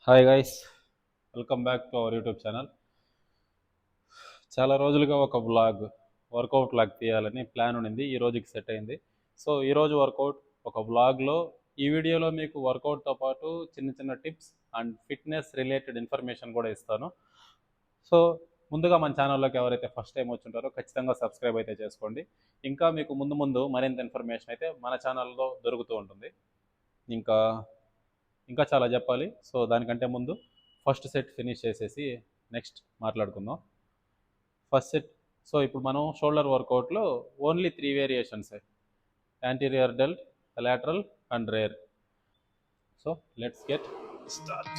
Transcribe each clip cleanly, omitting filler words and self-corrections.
Hi guys, welcome back to our YouTube channel. చాలా రోజులుగా ఒక వర్కౌట్ వ్లాగ్ తీయాలని ప్లాన్ ఉండింది. ఈ రోజుకి సెట్ అయింది. సో ఈరోజు వర్కౌట్ ఒక వ్లాగ్లో, ఈ వీడియోలో మీకు వర్కౌట్తో పాటు చిన్న చిన్న tips and fitness related information కూడా ఇస్తాను. సో ముందుగా మన ఛానల్లోకి ఎవరైతే ఫస్ట్ టైం వచ్చుంటారో ఖచ్చితంగా సబ్స్క్రైబ్ అయితే చేసుకోండి. ఇంకా మీకు ముందు మరింత ఇన్ఫర్మేషన్ అయితే మన ఛానల్లో దొరుకుతూ ఉంటుంది. ఇంకా ఇంకా చాలా చెప్పాలి. సో దానికంటే ముందు ఫస్ట్ సెట్ ఫినిష్ చేసేసి నెక్స్ట్ మాట్లాడుకుందాం. First set. సో ఇప్పుడు మనం షోల్డర్ వర్కౌట్లో only 3 variations: anterior delt, lateral and rear. So let's get start.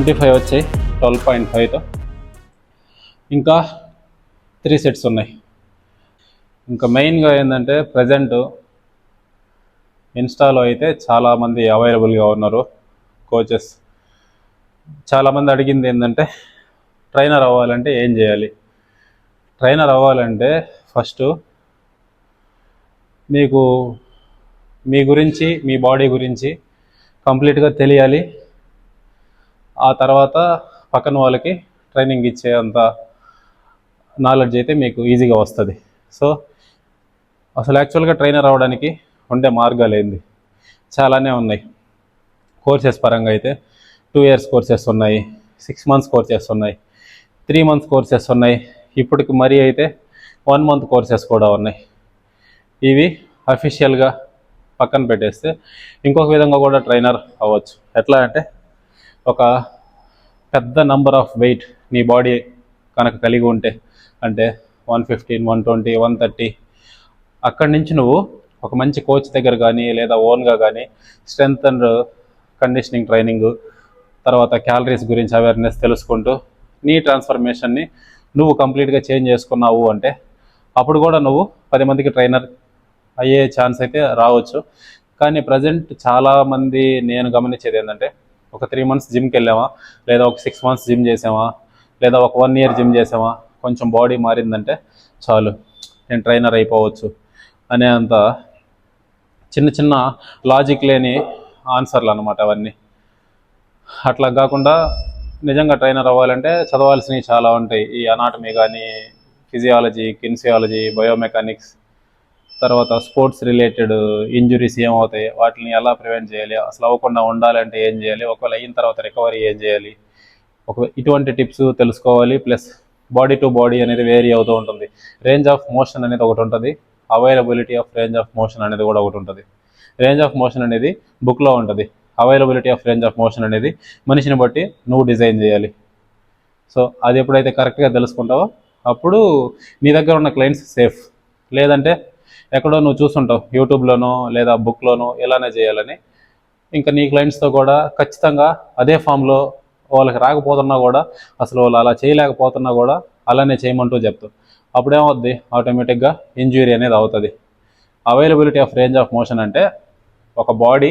25 వచ్చాయి 12.5తో. ఇంకా 3 సెట్స్ ఉన్నాయి. ఇంకా మెయిన్గా ఏంటంటే ప్రజెంట్ ఇన్స్టాలో అయితే చాలామంది అవైలబుల్గా ఉన్నారు కోచెస్. చాలామంది అడిగింది ఏంటంటే ట్రైనర్ అవ్వాలంటే ఏం చేయాలి. ట్రైనర్ అవ్వాలంటే ఫస్ట్ మీకు మీ గురించి, మీ బాడీ గురించి కంప్లీట్గా తెలియాలి. ఆ తర్వాత పక్కన వాళ్ళకి ట్రైనింగ్ ఇచ్చే అంత నాలెడ్జ్ అయితే మీకు ఈజీగా వస్తుంది. సో అసలు యాక్చువల్గా ట్రైనర్ అవ్వడానికి ఉండే మార్గాలు ఏంది? చాలానే ఉన్నాయి. కోర్సెస్ పరంగా అయితే 2 ఇయర్స్ కోర్సెస్ ఉన్నాయి, 6 మంత్స్ కోర్సెస్ ఉన్నాయి, 3 మంత్స్ కోర్సెస్ ఉన్నాయి, ఇప్పటికి మరీ అయితే 1 మంత్ కోర్సెస్ కూడా ఉన్నాయి. ఇవి అఫీషియల్గా పక్కన పెట్టేస్తే ఇంకొక విధంగా కూడా ట్రైనర్ అవ్వచ్చు. ఎట్లా అంటే ఒక పెద్ద నంబర్ ఆఫ్ వెయిట్ నీ బాడీ కనుక కలిగి ఉంటే, అంటే 115, 120, 130, అక్కడి నుంచి నువ్వు ఒక మంచి కోచ్ దగ్గర కానీ లేదా ఓన్గా కానీ స్ట్రెంగ్త్ అండ్ కండిషనింగ్ ట్రైనింగ్, తర్వాత క్యాలరీస్ గురించి అవేర్నెస్ తెలుసుకుంటూ నీ ట్రాన్స్ఫర్మేషన్ని నువ్వు కంప్లీట్గా చేంజ్ చేసుకున్నావు అంటే అప్పుడు కూడా నువ్వు 10 మందికి ట్రైనర్ అయ్యే ఛాన్స్ అయితే రావచ్చు. కానీ ప్రజెంట్ చాలామంది నేను గమనించేది ఏంటంటే ఒక 3 మంత్స్ జిమ్కి వెళ్ళామా, లేదా ఒక 6 మంత్స్ జిమ్ చేసామా, లేదా ఒక 1 ఇయర్ జిమ్ చేసామా, కొంచెం బాడీ మారిందంటే చాలు నేను ట్రైనర్ అయిపోవచ్చు అనే అంత చిన్న చిన్న లాజిక్ లేని ఆన్సర్లు అన్నమాట అవన్నీ. అట్లా కాకుండా నిజంగా ట్రైనర్ అవ్వాలంటే చదవాల్సినవి చాలా ఉంటాయి. ఈ అనాటమీ కానీ, ఫిజియాలజీ, కిన్సియాలజీ, బయోమెకానిక్స్, తర్వాత స్పోర్ట్స్ రిలేటెడ్ ఇంజురీస్ ఏమవుతాయి, వాటిని ఎలా ప్రివెంట్ చేయాలి, అసలు అవ్వకుండా ఉండాలంటే ఏం చేయాలి, ఒకవేళ అయిన తర్వాత రికవరీ ఏం చేయాలి, ఇటువంటి టిప్స్ తెలుసుకోవాలి. ప్లస్ బాడీ టు బాడీ అనేది వేరీ అవుతూ ఉంటుంది. రేంజ్ ఆఫ్ మోషన్ అనేది ఒకటి ఉంటుంది, availability of range of motion అనేది కూడా ఒకటి ఉంటుంది. రేంజ్ ఆఫ్ మోషన్ అనేది బుక్లో ఉంటుంది, availability of range of motion అనేది మనిషిని బట్టి నువ్వు డిజైన్ చేయాలి. సో అది ఎప్పుడైతే కరెక్ట్గా తెలుసుకుంటావో అప్పుడు నీ దగ్గర ఉన్న క్లయింట్స్ సేఫ్. లేదంటే ఎక్కడో నువ్వు చూస్తుంటావు యూట్యూబ్లోనో లేదా బుక్లోనో ఇలానే చేయాలని, ఇంకా నీ క్లయింట్స్తో కూడా ఖచ్చితంగా అదే ఫామ్లో వాళ్ళకి రాకపోతున్నా కూడా, అసలు వాళ్ళు అలా చేయలేకపోతున్నా కూడా అలానే చేయమంటూ చెప్తావు. అప్పుడేమవుద్ది, ఆటోమేటిక్గా ఇంజ్యూరీ అనేది అవుతుంది. Availability of range of motion అంటే ఒక బాడీ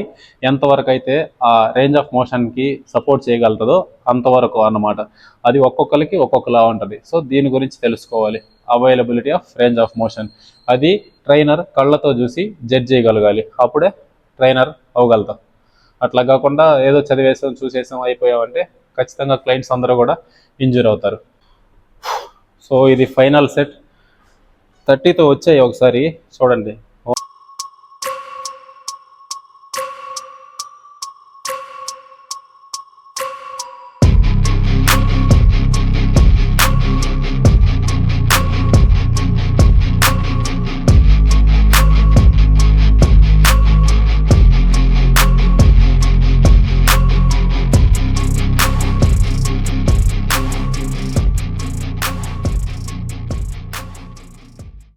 ఎంతవరకు అయితే ఆ రేంజ్ ఆఫ్ మోషన్కి సపోర్ట్ చేయగలుగుతుందో అంతవరకు అన్నమాట. అది ఒక్కొక్కరికి ఒక్కొక్కలా ఉంటుంది. సో దీని గురించి తెలుసుకోవాలి, availability of range of motion. అది ట్రైనర్ కళ్ళతో చూసి జడ్జ్ చేయగలగాలి, అప్పుడే ట్రైనర్ అవ్వగలుగుతాం. అట్లా కాకుండా ఏదో చదివేసాం, చూసేసాం, అయిపోయామంటే ఖచ్చితంగా క్లయింట్స్ అందరూ కూడా ఇంజూర్ అవుతారు. సో ఇది ఫైనల్ సెట్ 30తో వచ్చాయి, ఒకసారి చూడండి.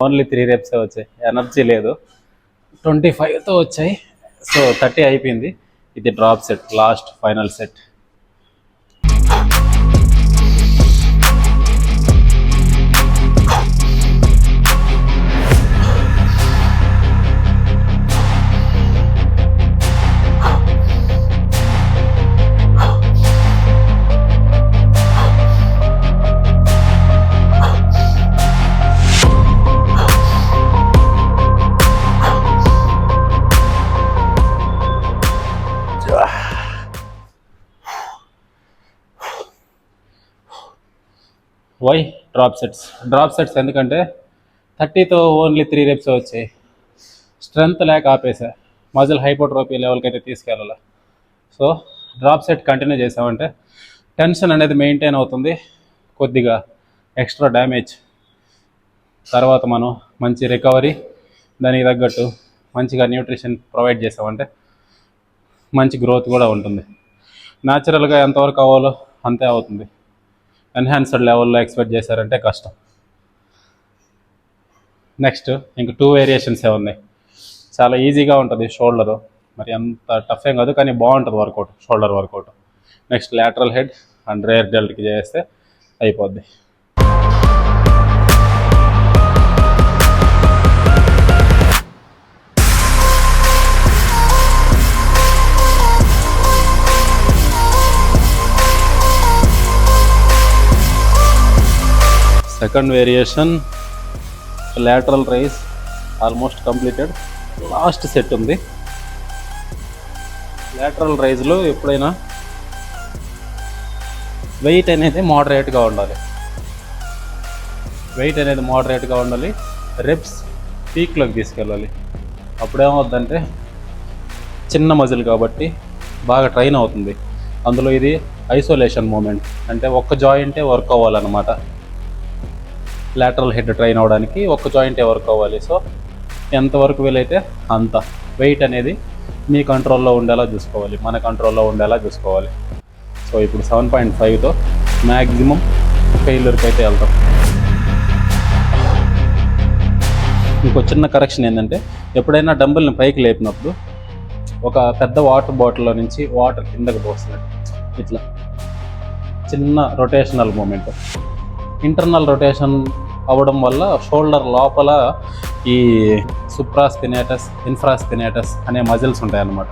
ఓన్లీ 3 reps వచ్చాయి, ఎనర్జీ లేదు. 25తో వచ్చాయి. సో 30 అయిపోయింది. ఇది drop set, last final set. Why drop sets ఎందుకంటే 30తో ఓన్లీ 3 reps వచ్చాయి. స్ట్రెంత్ లేక ఆపేసా, మజిల్ హైపోట్రోపీ లెవెల్కి అయితే తీసుకెళ్ళాలి. సో డ్రాప్ సెట్ కంటిన్యూ చేసామంటే టెన్షన్ అనేది మెయింటైన్ అవుతుంది, కొద్దిగా ఎక్స్ట్రా డ్యామేజ్, తర్వాత మనం మంచి రికవరీ, దానికి తగ్గట్టు మంచిగా న్యూట్రిషన్ ప్రొవైడ్ చేసామంటే మంచి గ్రోత్ కూడా ఉంటుంది. న్యాచురల్గా ఎంతవరకు అవ్వాలో అంతే అవుతుంది. ఎన్హాన్స్డ్ లెవెల్లో ఎక్స్పెక్ట్ చేశారంటే కష్టం. నెక్స్ట్ ఇంక 2 వేరియేషన్సే ఉన్నాయి. చాలా ఈజీగా ఉంటుంది షోల్డరు, మరి అంత టఫ్ ఏం కాదు, కానీ బాగుంటుంది workout, shoulder workout. Next lateral head and rear డెల్ట్కి చేస్తే అయిపోద్ది. Second variation lateral raise almost completed. Last set ఉంది. lateral రైజ్లో ఎప్పుడైనా వెయిట్ అనేది మోడరేట్గా ఉండాలి. రెప్స్ పీక్లోకి తీసుకెళ్ళాలి. అప్పుడేమవుద్దంటే చిన్న మజిల్ కాబట్టి బాగా ట్రైన్ అవుతుంది. అందులో ఇది ఐసోలేషన్ మూమెంట్, అంటే ఒక్క జాయింటే వర్క్ అవ్వాలన్నమాట. లాటరల్ హెడ్ ట్రైన్ అవ్వడానికి ఒక్క జాయింటే వర్క్ అవ్వాలి. సో ఎంతవరకు వీలైతే అంత వెయిట్ అనేది మీ కంట్రోల్లో ఉండేలా చూసుకోవాలి, మన కంట్రోల్లో ఉండేలా చూసుకోవాలి. సో ఇప్పుడు 7.5తో మ్యాక్సిమం ఫెయిల్యూర్కి అయితే వెళ్తాం. ఇంకో చిన్న కరెక్షన్ ఏంటంటే, ఎప్పుడైనా డంబుల్ని పైకి లేపినప్పుడు ఒక పెద్ద వాటర్ బాటిల్లో నుంచి వాటర్ కిందకి పోస్తున్నట్టు ఇట్లా చిన్న రొటేషనల్ మూమెంట్, ఇంటర్నల్ రొటేషన్ అవ్వడం వల్ల షోల్డర్ లోపల ఈ సుప్రాస్పినేటస్, ఇన్ఫ్రాస్పినేటస్ అనే మజిల్స్ ఉంటాయన్నమాట.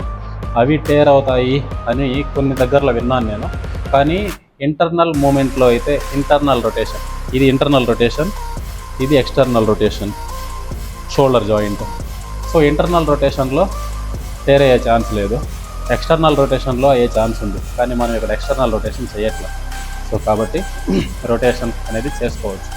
అవి టేర్ అవుతాయి అని కొన్ని దగ్గరలో విన్నాను నేను. కానీ ఇంటర్నల్ మూమెంట్లో అయితే ఇంటర్నల్ రొటేషన్, ఇది ఇంటర్నల్ రొటేషన్, ఇది external rotation shoulder joint. So internal రొటేషన్లో టేర్ అయ్యే ఛాన్స్ లేదు, ఎక్స్టర్నల్ రొటేషన్లో అయ్యే ఛాన్స్ ఉంది. కానీ మనం ఇక్కడ ఎక్స్టర్నల్ రొటేషన్ చేయట్లేదు. సో కాబట్టి రొటేషన్ అనేది చేసుకోవచ్చు.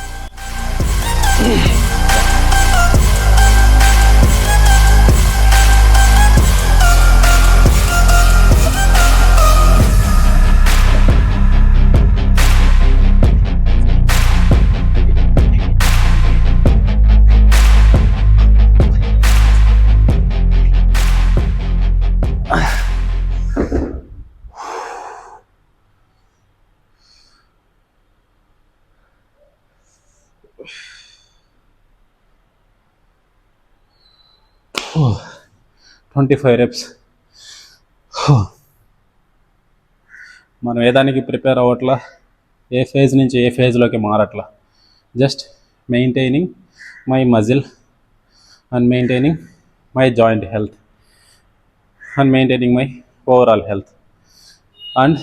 Oh, 25 reps. మనం ఏదానికి ప్రిపేర్ అవ్వట్లా, ఏ ఫేజ్ నుంచి ఏ ఫేజ్లోకి మారట్లా. Just maintaining my muscle and maintaining my joint health and maintaining my overall health. And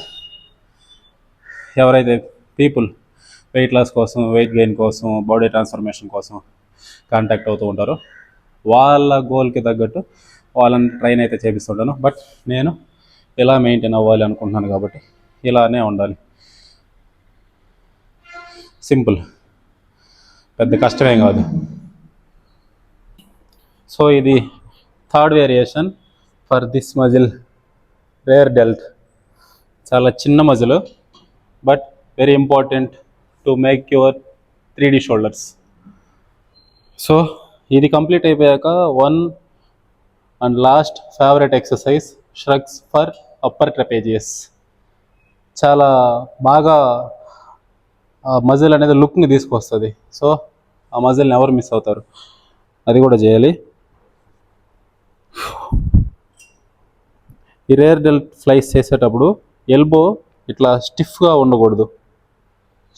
ఎవరైతే పీపుల్ వెయిట్ లాస్ కోసం, వెయిట్ గెయిన్ కోసం, బాడీ ట్రాన్స్ఫర్మేషన్ కోసం కాంటాక్ట్ అవుతూ ఉంటారో వాళ్ళ గోల్కి తగ్గట్టు వాళ్ళని ట్రైన్ అయితే చేపిస్తుంటాను. బట్ నేను ఇలా మెయింటైన్ అవ్వాలి అనుకుంటున్నాను కాబట్టి ఇలానే ఉండాలి. సింపుల్, పెద్ద కష్టమేం కాదు. సో ఇది third variation for this muscle, rear delt. చాలా చిన్న muscle, but very important to make your 3D shoulders. So ఇది కంప్లీట్ అయిపోయాక one and last favourite exercise, shrugs for upper trapezius. చాలా బాగా మజిల్ అనేది లుక్ని తీసుకొస్తుంది. సో ఆ మజిల్ని ఎవరు మిస్ అవుతారు, అది కూడా చేయాలి. ఈ రేర్ డెల్ట్ ఫ్లైస్ చేసేటప్పుడు ఎల్బో ఇట్లా స్టిఫ్గా ఉండకూడదు.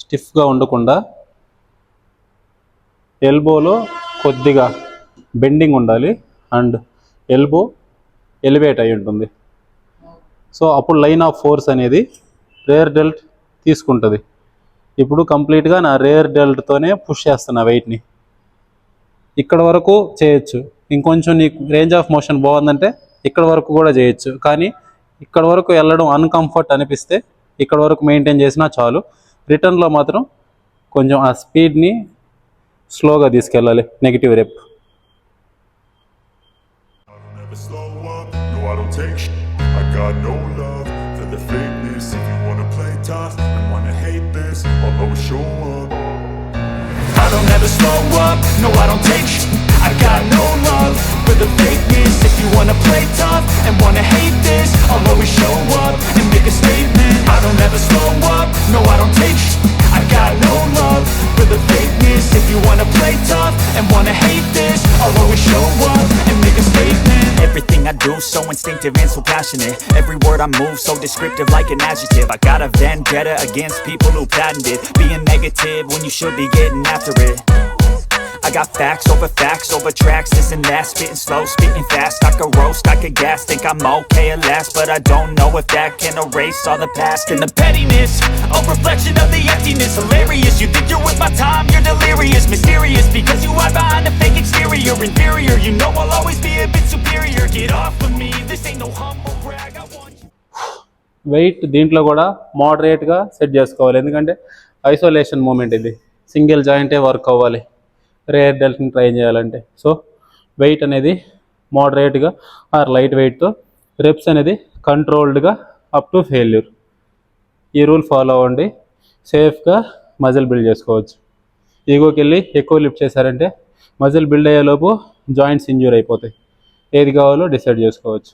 స్టిఫ్గా ఉండకుండా ఎల్బోలో కొద్దిగా బెండింగ్ ఉండాలి అండ్ ఎల్బో ఎలివేట్ అయి ఉంటుంది. సో అప్పుడు లైన్ ఆఫ్ ఫోర్స్ అనేది రేర్ డెల్ట్ తీసుకుంటుంది. ఇప్పుడు కంప్లీట్గా నా రేర్ డెల్ట్తోనే పుష్ చేస్తున్నా వెయిట్ని. ఇక్కడ వరకు చేయొచ్చు, ఇంకొంచెం నీకు రేంజ్ ఆఫ్ మోషన్ బాగుందంటే ఇక్కడ వరకు కూడా చేయొచ్చు. కానీ ఇక్కడ వరకు వెళ్ళడం అన్కంఫర్ట్ అనిపిస్తే ఇక్కడ వరకు మెయింటైన్ చేసినా చాలు. రిటర్న్లో మాత్రం కొంచెం ఆ స్పీడ్ని స్లోగా తీసుకెళ్ళాలి, negative రెప్. I don't ever slow up, no I don't take sh**. I got no love for the fakeness. If you wanna play tough and wanna hate this, I'll always show up and make a statement. I don't ever slow up, no I don't take sh**. I got no love for the fakeness. If you wanna play tough and wanna hate this, I'll always show up and make a statement. Everything I do so instinctive and so passionate. Every word I move so descriptive like an adjective. I got a vendetta against people who patented being negative when you should be getting after it. I got facts over tracks, this and that, spitting slow, spitting fast. I could roast, I could gas, think I'm okay at last, but I don't know if that can erase all the past. And the pettiness, a reflection of the emptiness. Hilarious, you think you're with my time, you're delirious. Mysterious, because you hide behind a fake exterior. Inferior, you know I'll always be a bit superior. Get off of me, this ain't no humble brag, I want you. Weight దీంట్లో కూడా మోడరేట్గా set చేసుకోవాలి, ఎందుకంటే isolation movement ఇది, single జాయింటే work అవ్వాలి rear డెల్ట్ని try చేయాలంటే. సో వెయిట్ అనేది మోడరేట్గా ఆర్ లైట్ వెయిట్తో, రెప్స్ అనేది కంట్రోల్డ్గా అప్ టు ఫెయిల్యూర్. ఈ రూల్ ఫాలో అవ్వండి, సేఫ్గా మజిల్ బిల్డ్ చేసుకోవచ్చు. ఈగోకి వెళ్ళి ఎక్కువ లిఫ్ట్ చేశారంటే మజిల్ బిల్డ్ అయ్యేలోపు జాయింట్స్ ఇంజ్యూర్ అయిపోతాయి. ఏది కావాలో డిసైడ్ చేసుకోవచ్చు.